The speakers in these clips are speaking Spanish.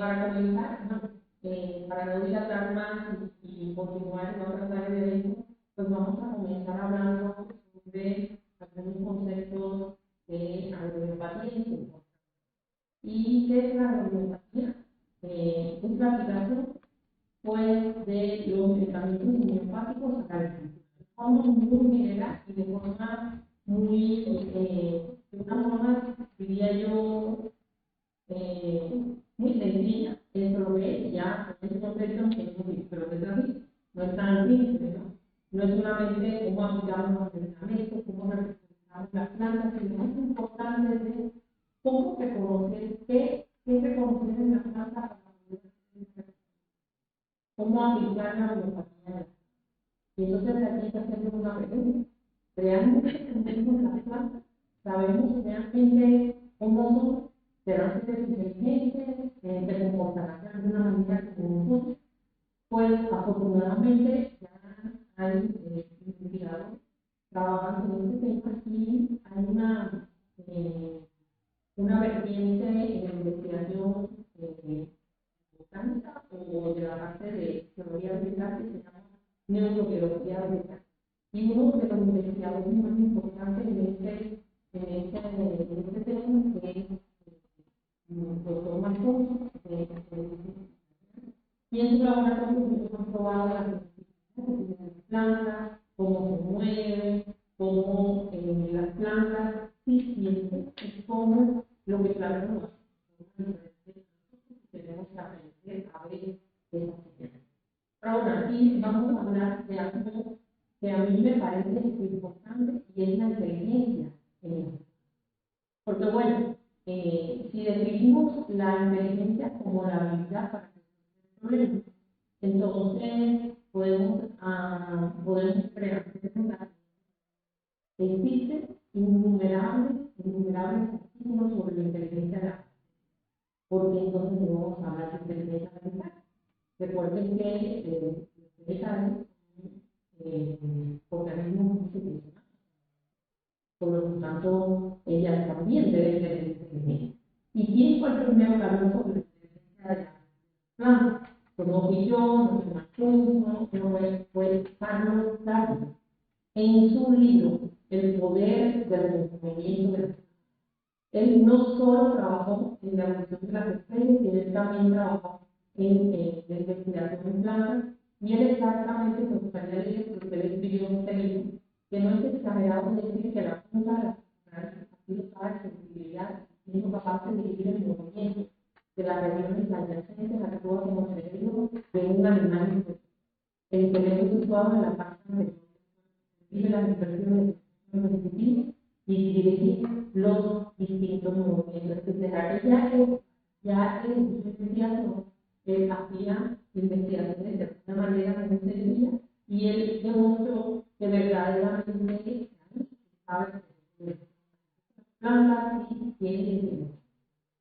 Para comenzar, para no dilatar más y continuar en otras áreas de esto, pues vamos a comenzar hablando de algunos conceptos de agroempatía. ¿Y qué es la agroempatía? Es la aplicación pues, de los tratamientos homeopáticos a la agricultura. De forma muy general y de forma muy, de una forma, diría yo, muy sencilla, es lo que ya es un concepto que es muy, pero que es así, no es tan simple, ¿no? No es solamente cómo aplicamos los medicamentos, cómo representamos las plantas, sino es importante de cómo reconocer qué reconocer en la planta para poder cómo aplicar la homeopatía. Y entonces aquí está haciendo una pregunta. ¿Realmente entendemos las plantas? ¿Sabemos realmente cómo son? ¿Serán seres inteligentes? ¿Se comportarán de alguna manera como nosotros? Pues afortunadamente ya hay investigadores trabajando en este tema y hay una vertiente en la investigación botánica o de la parte de teoría ambiental que se llama neurobiología ambiental. Y uno de los investigadores más importantes en este tema es el doctor Marcos, y en su laboratorio se han probado las plantas, cómo se mueven, cómo las plantas sí sienten, es como lo que sabemos tenemos que aprender a ver esa señal. Ahora, aquí vamos a hablar de algo que a mí me parece importante y es la inteligencia. Porque bueno, si definimos la inteligencia como la habilidad para resolver problemas, entonces podemos crear existen innumerables artículos sobre la inteligencia de la, porque entonces no vamos a hablar de inteligencia mental. Recuerden que los cerebrales son organismos funcionales. Por lo tanto, ellas también deben ser inteligentes. ¿Y quién fue el primero que habló sobre la inteligencia de las plantas? Pues no fui yo, no fue Marcus, no fue Carlos Darwin. En su libro, El poder del movimiento de las plantas, él no solo trabajó en la evolución de las especies, sino él también trabajó en la investigación en plantas, y él exactamente me gustaría leer lo que él escribió en este libro, que no es exagerado decir que la punta de las plantas, sensibilidad, siendo capaces de vivir el movimiento de las regiones adyacentes actúa como cerebro de un animal. El cerebro situado en la parte anterior recibe las impresiones sensitivas y dirigir los distintos movimientos. Entonces, ya en su investigación, él hacía investigaciones de una manera muy sencilla y él demostró que verdaderamente sabe plantas y tiene inteligencia.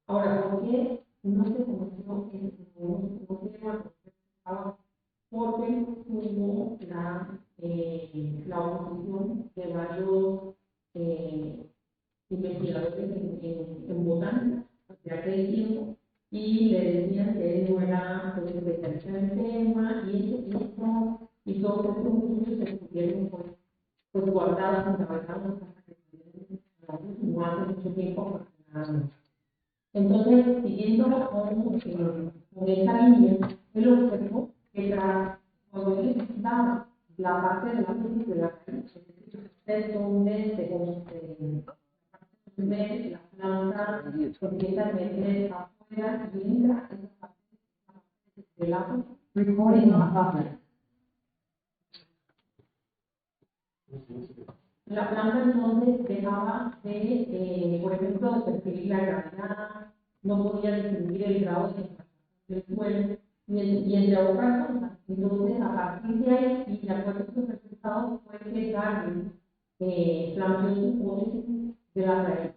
Ahora, ¿por qué no se conoció en no se trabajo? Porque tuvo la oposición de varios investigadores en botánica de aquel tiempo y le decían que él no era especialista en el tema y todos estos estudios se estuvieron pues guardados en la verdad no hace mucho tiempo. Entonces, siguiendo con esta línea, él observó que cuando él visitaba la parte de la raíz de la raíz, donde la planta empieza a meter afuera y entra en esa parte del agua. Recording not buffer. La planta entonces dejaba de, por ejemplo, de percibir la gravedad, no podía distinguir el grado de concentración del suelo y entre otras cosas. Entonces, a partir de ahí, y de acuerdo a estos resultados, fue que Darwin planteó su hipótesis de la raíz,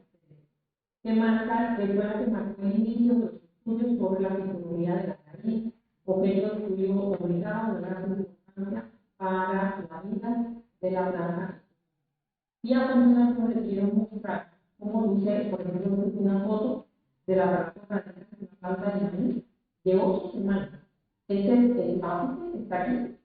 que marca el que marcó el inicio de los estudios sobre la fisiología de la raíz, objeto de estudio obligado de gran importancia para la vida de la planta. Y a continuación les quiero mostrar cómo luce, por ejemplo, una foto de la planta de maíz. de 8 semanas. Este es el básico que está aquí.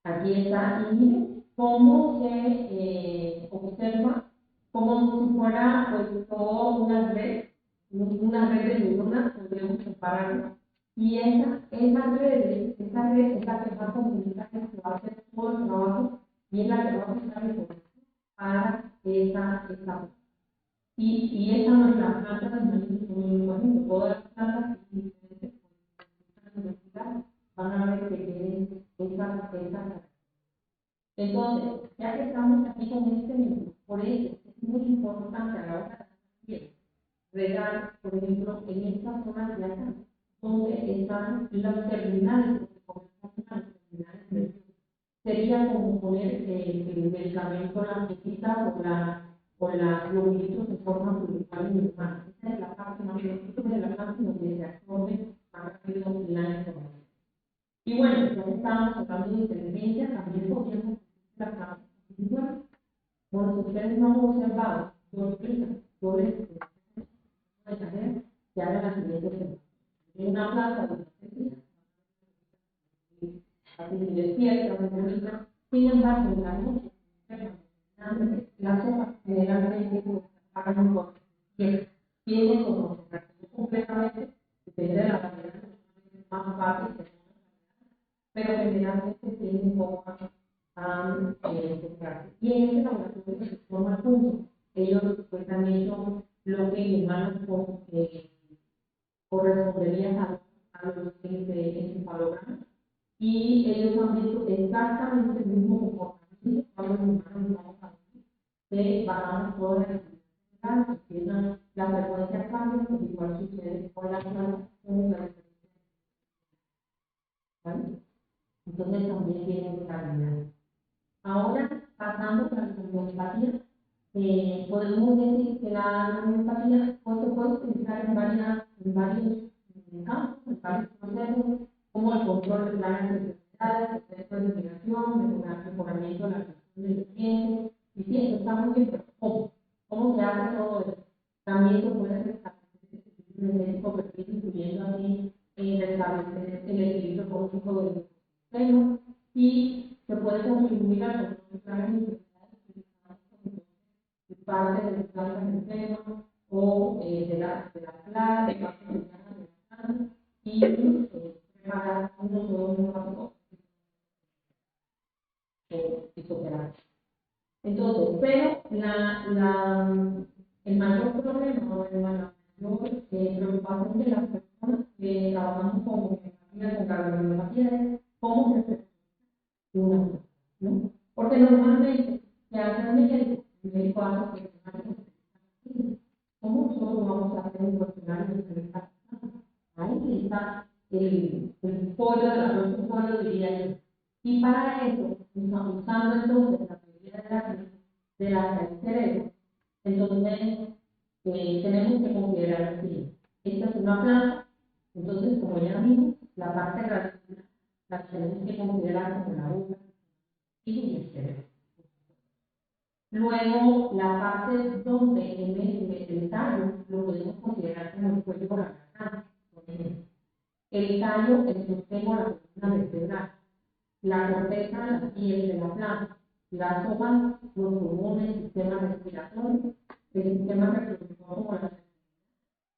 Aquí está, y miren cómo se observa como si fuera pues toda una red de neuronas, podríamos compararlo. Y esa red es la que va a comunicar, que va a hacer todo el trabajo y es la que va a usar el poder para esa. Y esa no es la planta de maíz, bueno, todas las plantas que van a ver que tienen esa. Entonces, ya que estamos aquí con este libro, por eso es muy importante a la hora de regar, por ejemplo, en esta zona de acá, donde están los terminales, sería como poner el medicamento, la cosita o la globulitos de forma principal en el humano. Esa es la parte más importante de la parte donde se absorbe más rápido la información. Y bueno, ya que estábamos hablando de inteligencia, también podríamos la parte individual. Bueno, si ustedes no han observado, yo les que hagan la siguiente pregunta. En una plaza de así se despierta, se conecta, sin embargo, en la noche, las hojas generalmente pagan por tienen como concentración completamente, depende de la variedad, más fácil, pero generalmente tienen poco concentrarse. Y en este laboratorio se forma punto. Ellos pues han hecho lo que en humanos correspondería a los encefalogramas y ellos han visto exactamente el mismo comportamiento cuando los humanos vamos a ver que bajamos todas las actividades, que la frecuencia cambia, pues igual sucede con las plantas, con la ¿vale? Entonces también tienen calidad. Ahora, pasando a la homeopatía, podemos decir que la homeopatía pues, se puede utilizar en varios campos, en varios procesos, como el control de plagas de enfermedades, procesos de investigación, mejoramiento de la atención del paciente, y sí, eso está muy bien, pero ¿cómo? ¿Cómo se hace todo eso? También se puede hacer el médico perfil, incluyendo así restablecer el equilibrio cósmico del sistema, y se puede contribuir a los plagas de enfermedades parte de las plantas enfermas o de la plaga, de parte de las plantas, y preparar unos nuevos pasos fitoterapia. Entonces, pero el mayor problema o la mayor preocupación de las personas que trabajamos con homeopatía, con carbonometría, es cómo se una planta, ¿no? Porque normalmente se hace el médico hace que ¿cómo nosotros vamos a hacer un cuestionario de esta? Ahí está el pollo de la pollo, diría yo. Y para eso, usando entonces la teoría de la cerebro, entonces tenemos que considerar así. Esta es una planta, entonces como ya vimos, la parte racional la tenemos que considerar como la boca y el cerebro. Luego, la parte donde en el tallo lo podemos considerar como el cuello por la garganta. El tallo, el sostén o la columna vertebral. La corteza, la piel de la planta. Las hojas, los pulmones, el sistema respiratorio, el sistema reproductor como la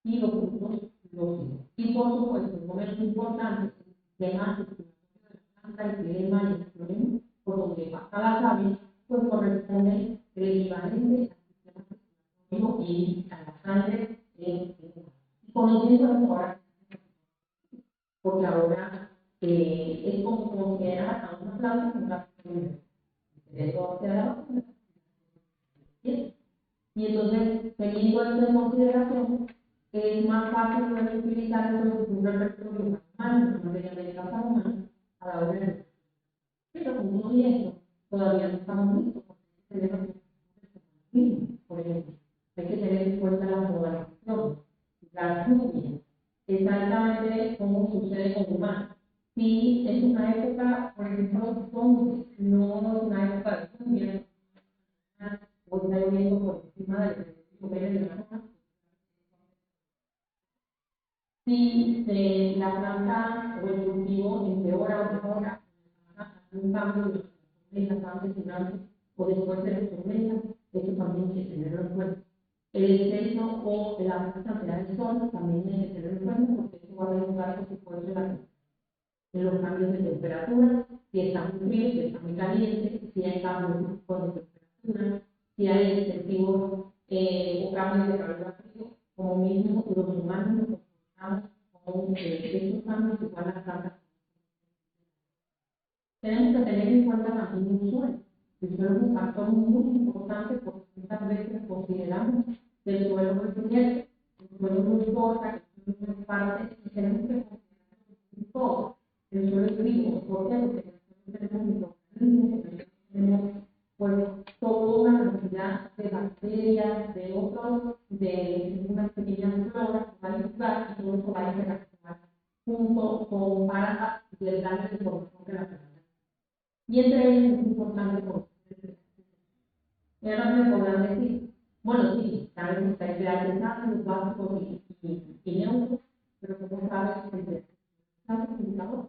y los frutos, los hijos. Y por supuesto, el momento importante, el sistema circulatorio de la planta, el clima y el floreno, por donde pasa la savia, pues corresponde el equivalente al sistema circulatorio y a la sangre. Y conociendo eso ahora, porque ahora es como considerar a una planta como una persona. Y entonces, teniendo esto en consideración, es más fácil poder utilizar un repertorio más humano, de la casa humana, a la hora de. Pero con todo esto, todavía no estamos listos, porque tenemos por ejemplo, hay que tener en cuenta la moderación, la lluvia, exactamente como sucede con humanos. Si es una época, por ejemplo, donde no es una época de lluvia, o está lloviendo por encima del nivel de la zona, si la planta o el cultivo empeora o mejora, un cambio de las antes durante o después de las tormentas, eso también hay que tenerlo en cuenta. El exceso o la alta cantidad de sol también hay que tenerlo en cuenta porque eso va a ayudar, por supuesto, en los cambios de temperatura, si está muy frío, si está muy caliente, si hay cambios de temperatura, si hay excesivos o cambios de calor frío, como mismo los humanos nos comportamos con estos cambios igual a las plantas. Tenemos que tener en cuenta también el suelo. El suelo es un factor muy importante porque muchas veces consideramos que el suelo no es inerte, el suelo no importa, que el suelo no es parte, y tenemos que considerar todo. El suelo es vivo, ¿por qué? Porque tenemos microorganismos, tenemos pues toda una cantidad de bacterias, de otros, de unas pequeñas floras que van a ayudar y todo eso va a interactuar junto con para darle información que la planta. Y entre ellos es importante conocer. Y ahora me podrán decir, bueno, sí, sabes que hay clases ácidos, básicos y neutros, pero ¿cómo sabes que el indicador?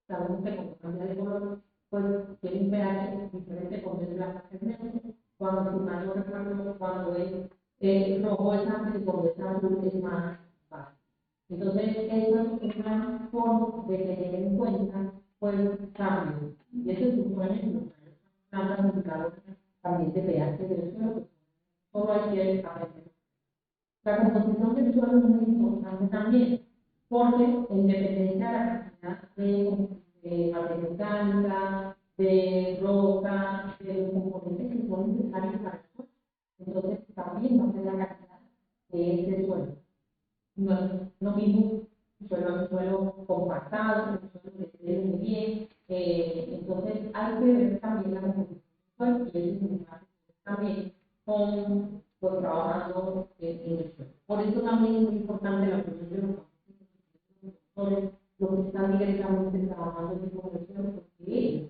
Sabemos que cuando cambia de color, pues tiene un pH diferente cuando es blanca que es neutro, cuando su mayor recuerdo, cuando es rojo es ácido y cuando es azul es más básico. Entonces, eso es una forma de tener en cuenta pues cambios. Y eso es un buen ejemplo. Plantas indicadoras también de pH del suelo, solo hay que aprender. La composición del suelo es muy importante también, porque en dependencia de la cantidad de materia orgánica, de roca, de los componentes que son necesarios para el suelo, entonces también va a ser la calidad de este suelo. No mismo suelo compactado, suelo que esté muy bien, entonces hay que ver también la composición y el impacto también con pues, trabajando en el suelo. Por eso también es muy importante la opinión de los profesores, los que están directamente trabajando en el suelo, porque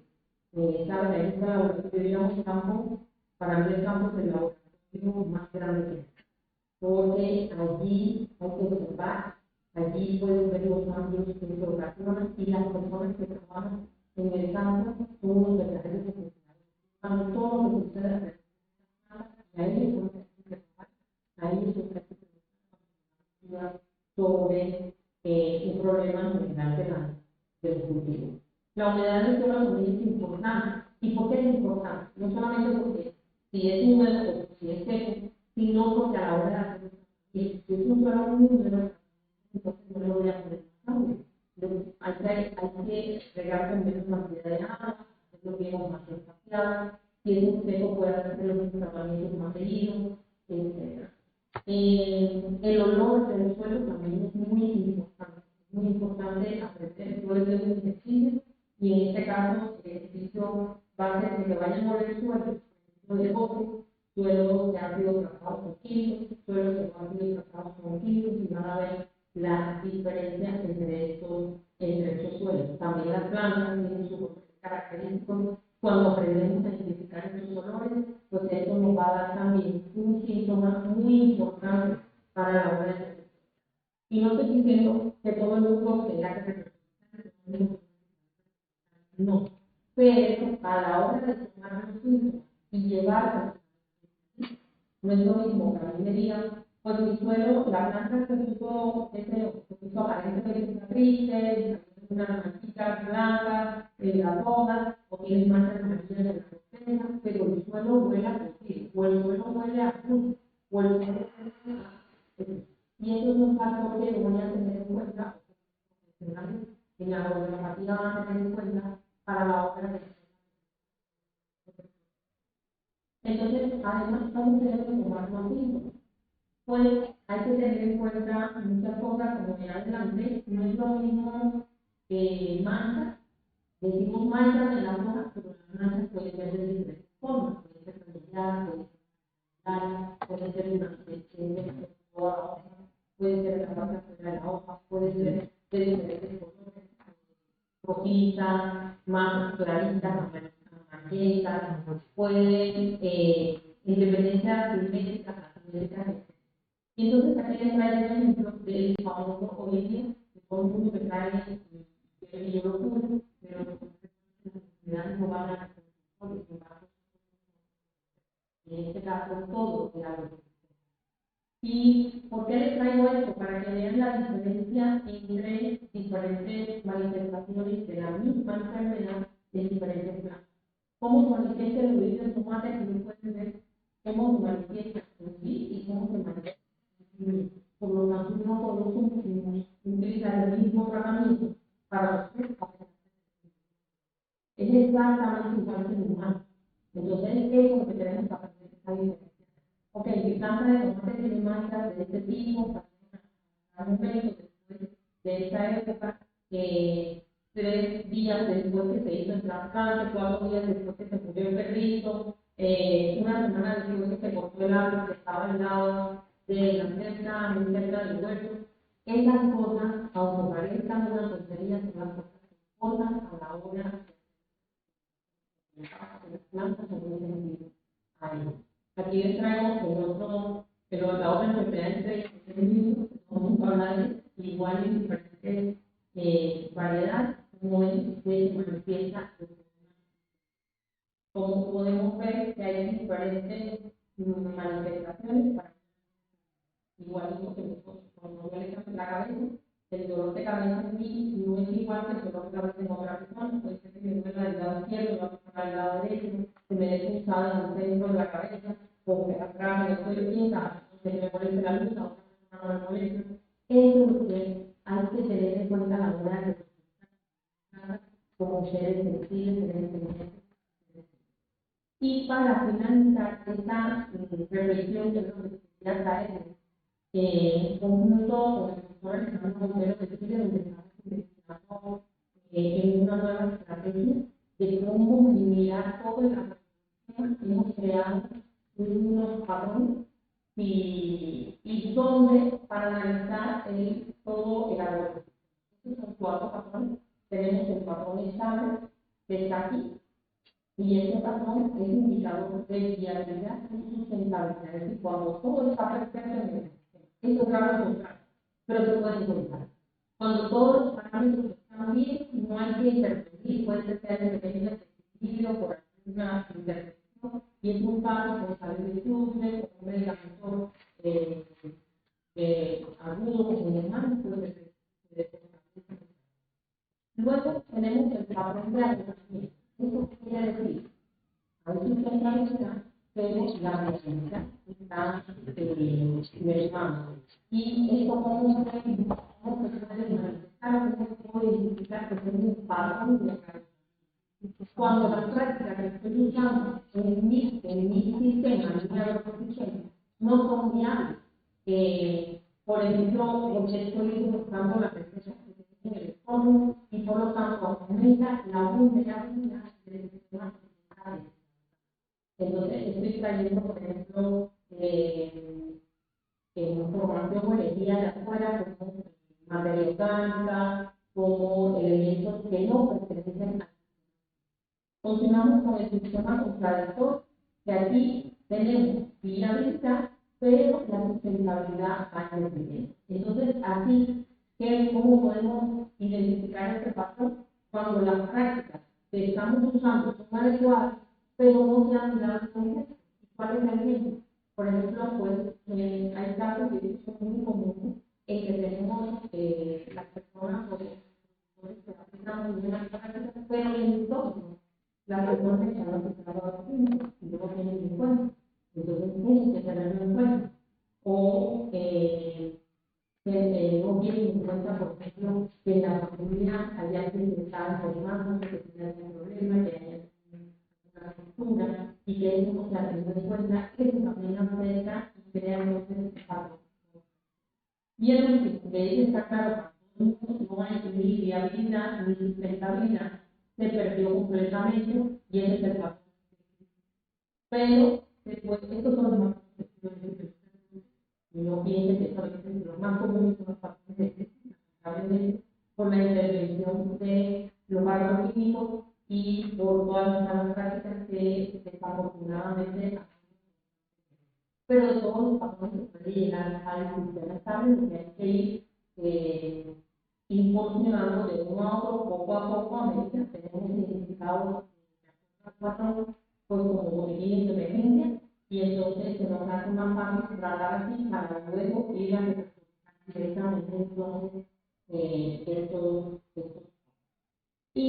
ellos, saben, en esta laboratorio digamos campo, para mí el campo es el laboratorio más grande que hay. Porque allí hay que observar, allí pueden ver los cambios de floración y las personas que trabajan en el campo son unos verdaderos profesionales. Saben todo lo que sucede y a ellos son que a ellos sobre un problema general del cultivo. La humedad del suelo también es importante. ¿Y por qué es importante? No solamente porque si es húmedo o si es seco, sino porque a la hora de hacer si es un suelo muy húmedo, entonces no le voy a poner más agua. Hay que regar con menos cantidad de agua, hacerlo bien o más espaciado. Si es un seco, puede hacer los tratamientos más seguidos, etc. El olor del suelo también es muy importante. Es muy importante aprender. Yo les doy un ejercicio y en este caso el ejercicio va a ser que vayan a oler el suelo, de bote, suelos que han sido tratados con químicos, suelos que no han sido tratados con químicos y van a ver la diferencia entre estos suelos. También las plantas tienen sus característicos. Cuando aprendemos a identificar estos olores, pues esto nos va a dar también un síntoma muy importante para la hora de. Y no estoy diciendo que todo el mundo tenga que reconocer, no, pero a la hora de tomar los síntomas y llevarlos, no es lo mismo que a mí me digan, pues mi suelo, la planta se puso aparentemente triste, unas manchitas blancas en las hojas, o tienes manchas amarillas en la corteza, pero el suelo huele a cocido, o el suelo huele a azul, o el suelo huele a. Y eso es un factor que voy a tener en cuenta, en la homeopatía van a tener en cuenta para la obra de. Entonces, además, ¿cómo debemos tomar los síntomas? Pues hay que tener en cuenta muchas cosas, como ya adelante, no es lo mismo manchas, decimos manchas en la hoja, pero las manchas pueden ser de diferentes formas, pueden ser familiares, pueden ser una sección de toda la hoja, puede ser la parte de la hoja, puede ser de diferentes colores, rojiza, más clarita, magenta, pueden, en dependencia de métricas, y entonces el famoso Ovidio, que todo el mundo que trae que yo lo curo, pero las enfermedades no van a en este caso todo el agro. ¿Y por qué les traigo esto? Para que vean la diferencia entre diferentes manifestaciones de la misma enfermedad de diferentes planos. Cómo se manifiesta el ovidio en tomate, que no pueden ver cómo se manifiesta en sí y cómo se manifiesta en sí. Por lo tanto, no podemos utilizar el mismo tratamiento para los tres pacientes. Es exactamente igual que el humano. Entonces, eso es lo que tenemos que aprender esta diferencia. Ok, mi planta de tomate tiene manchas de este tipo, para un momento después de esa época, 3 días después que se hizo el trasplante, 4 días después que se murió el perrito, una semana después que se cortó el árbol que estaba al lado de la cerca, muy cerca del huerto. Esas cosas, aunque parezcan una tontería, son las cosas que importan a la hora de las plantas son muy sensibles a ello. Aquí les traigo la otra enfermedad entre vamos a hablar de igual en diferentes variedades, como es que se manifiesta. Como podemos ver que hay diferentes manifestaciones, igual que cuando duele la cabeza, el dolor de cabeza en mí no es igual que el dolor de cabeza en otra persona. Puede ser que me duele el lado izquierdo, la persona del lado derecho, se me dé pulsada en el centro de la cabeza, o que atrás me estoy pinta, se me moleste la luz, a otra persona no me molesta. Eso es lo que hay que tener en cuenta a la hora de como seres sensibles, seres inteligentes. Y para finalizar esta reflexión, yo creo que quería traer en conjunto con el doctor Alejandro Montero, que es donde estamos investigando en una nueva estrategia de cómo mirar todo el aspecto. Hemos creado unos patrones y donde para analizar todo el árbol. Estos son 4 patrones. Tenemos el patrón estable, que está aquí, y este patrón es indicador de viabilidad y sustentabilidad. Es decir, cuando todo está perfecto, esto es raro encontrar, pero se puede encontrar. Cuando todos los parámetros están bien, no hay que intervenir, puede ser que haya dependencia de equilibrio por alguna intervención, y es muy fácil con salir de cruce, con un medicamento agudo, como el humano, luego tenemos el patrón de agotamiento. Eso quiere decir, hay sustentabilidad, pero la presencia está mermando. Y esto cómo se puede manifestar, cómo se puede identificar que es un patrón de agotamiento. Cuando las prácticas que estoy usando en mi sistema, en mi agrosistema, no son viables. Por ejemplo, porque estoy buscando la presencia en el estómago y por lo tanto aumenta la vulnerabilidad del sistema intestinal. Entonces, estoy trayendo, por ejemplo, información o energía de afuera, como materia orgánica, como elementos que no pertenecen a. Continuamos con el sistema contradictor, que aquí tenemos viabilidad, pero la sustentabilidad va creciendo. Entonces, así ¿cómo podemos identificar este patrón? Cuando las prácticas que estamos usando son adecuadas, pero no se han mirado el ejemplo. ¿Cuál es el ejemplo? Por ejemplo, pues, hay casos que son muy comunes en que tenemos las personas que aplican muy bien las prácticas, pero en el entorno las personas que están aplicando a los niños y no lo tienen en cuenta. Entonces, tienen que tenerlo en cuenta. O no tienen en cuenta, por ejemplo, que en la familia hay alguien que está enfermando, que tiene algún problema, que hay una ruptura y que eso no se ha tenido en cuenta, eso también afecta y crea entonces impacto. Y el último, que es está claro, no hay ni viabilidad ni sustentabilidad, se perdió completamente y ese es el patrón. Pero después, estos son los más no piensen que son los más comunes son los patrones por la intervención de los agroquímicos y por todas las malas prácticas que desafortunadamente. Pero de todos los patrones se puede llegar al sistema estable, lo que hay que ir ir funcionando de uno a otro poco a poco a medida que tenemos identificados pues como movimiento de emergencia y entonces se nos hace más fácil tratar así para luego ir a directamente entonces estos y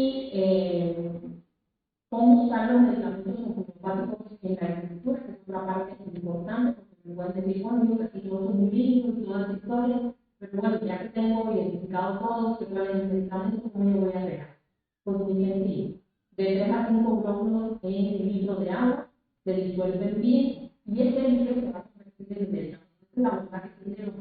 cómo usar los medicamentos homeopáticos en la agricultura, que es una parte importante, porque me pueden decir, bueno, yo casi todo es muy lindo y toda esa historia, pero bueno, ya que tengo identificado todo, sé cuál es el medicamento, ¿cómo yo voy a hacer? Pues muy sencillo. De 3 a 5 glóbulos en un litro de agua, se disuelven bien, y ese líquido se va a convertir en medicamento. La bondad que tiene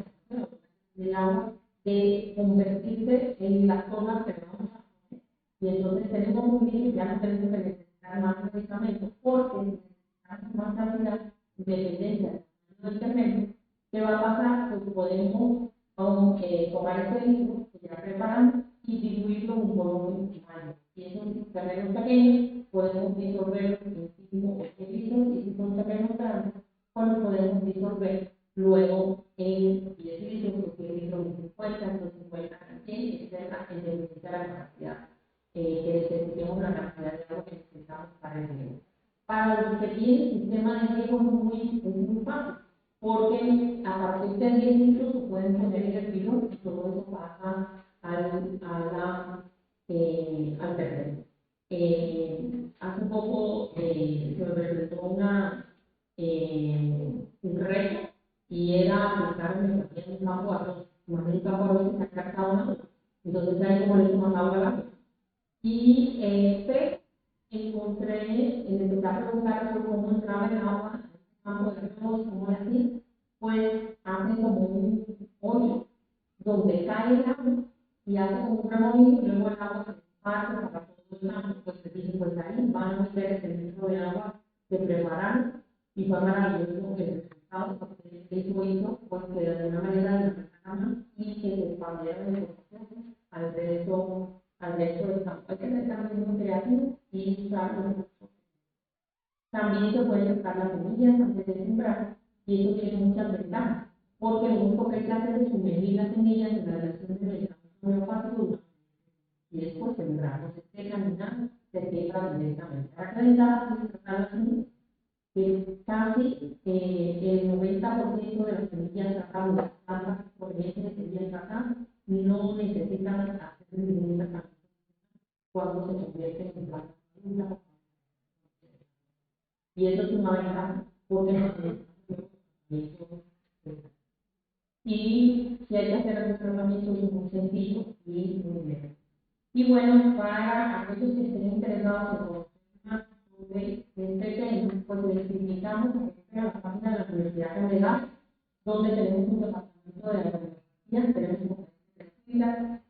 el agua de convertirse en las cosas que vamos a hacer. Y entonces tenemos un líquido, ya no tenemos que necesitar más medicamentos, porque necesitamos más cantidad dependencia del fermento. ¿Qué va a pasar? Pues podemos tomar ese líquido que ya preparamos y diluirlo en un volumen mayor. Si esos terrenos pequeños, podemos disolverlos en 5 o 10 litros, y si son terrenos grandes, pues los podemos disolver luego en 10 litros, 10 litros, 50, 150, 100, etcétera, en dependencia de la capacidad que necesitemos, la cantidad de agua que necesitamos para el riego. Para los que tienen sistema de riego es muy fácil, porque a partir de 10 litros se pueden poner en el bidón y todo eso pasa al terreno. Hace poco se me presentó un reto y era aplicar en un campo a arroz. Imagínate un campo a arroz que sacar cada una, entonces ahí como le tomas agua al agua. Y encontré, empecé a preguntar por cómo entraba el agua, campo de arroz, cómo le hacía, pues hace como un hoyo donde cae el agua y hace como un remolino y luego el agua se parte para todo el campo. Pues te dije, pues ahí van a meter ese litro de agua que prepararon y fue maravilloso el resultado, porque eso hizo pues que de alguna manera alimentaran y que se expandiera el proceso al resto del campo. Hay que ser también muy creativo y usar los recursos. También se pueden sacar las semillas antes de sembrar y eso tiene muchas ventajas, porque lo único que hay que hacer es sumergir las semillas en la relación de medicamentos homeopáticos y después sembrar. No se seca ni nada, se seca directamente. La ventaja es sacar las semillas, que casi el 90% de las semillas sacadas de las plantas por ejemplo de semillas sacadas no necesitan hacer ningún tratamiento cuando se convierten en plantas maduras. Y eso es una ventaja porque no tenemos y si hay que hacer algún tratamiento es muy sencillo y muy leve. Y bueno, para aquellos que estén interesados en conocer más sobre este tema, pues les invitamos a la página de la Universidad Candelaria, donde tenemos un departamento de agronomía,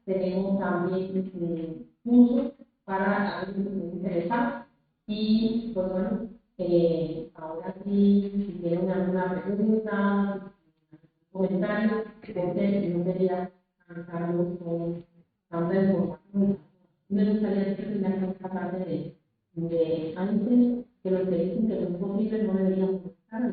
tenemos también cursos para aquellos que estén interesados. Y pues bueno, ahora sí, si tienen alguna pregunta, comentario, porque yo quería arrancarlos con tanta información. Me gustaría que tuvieran esta parte de antes que los que dicen que lo imposible no deberíamos buscar.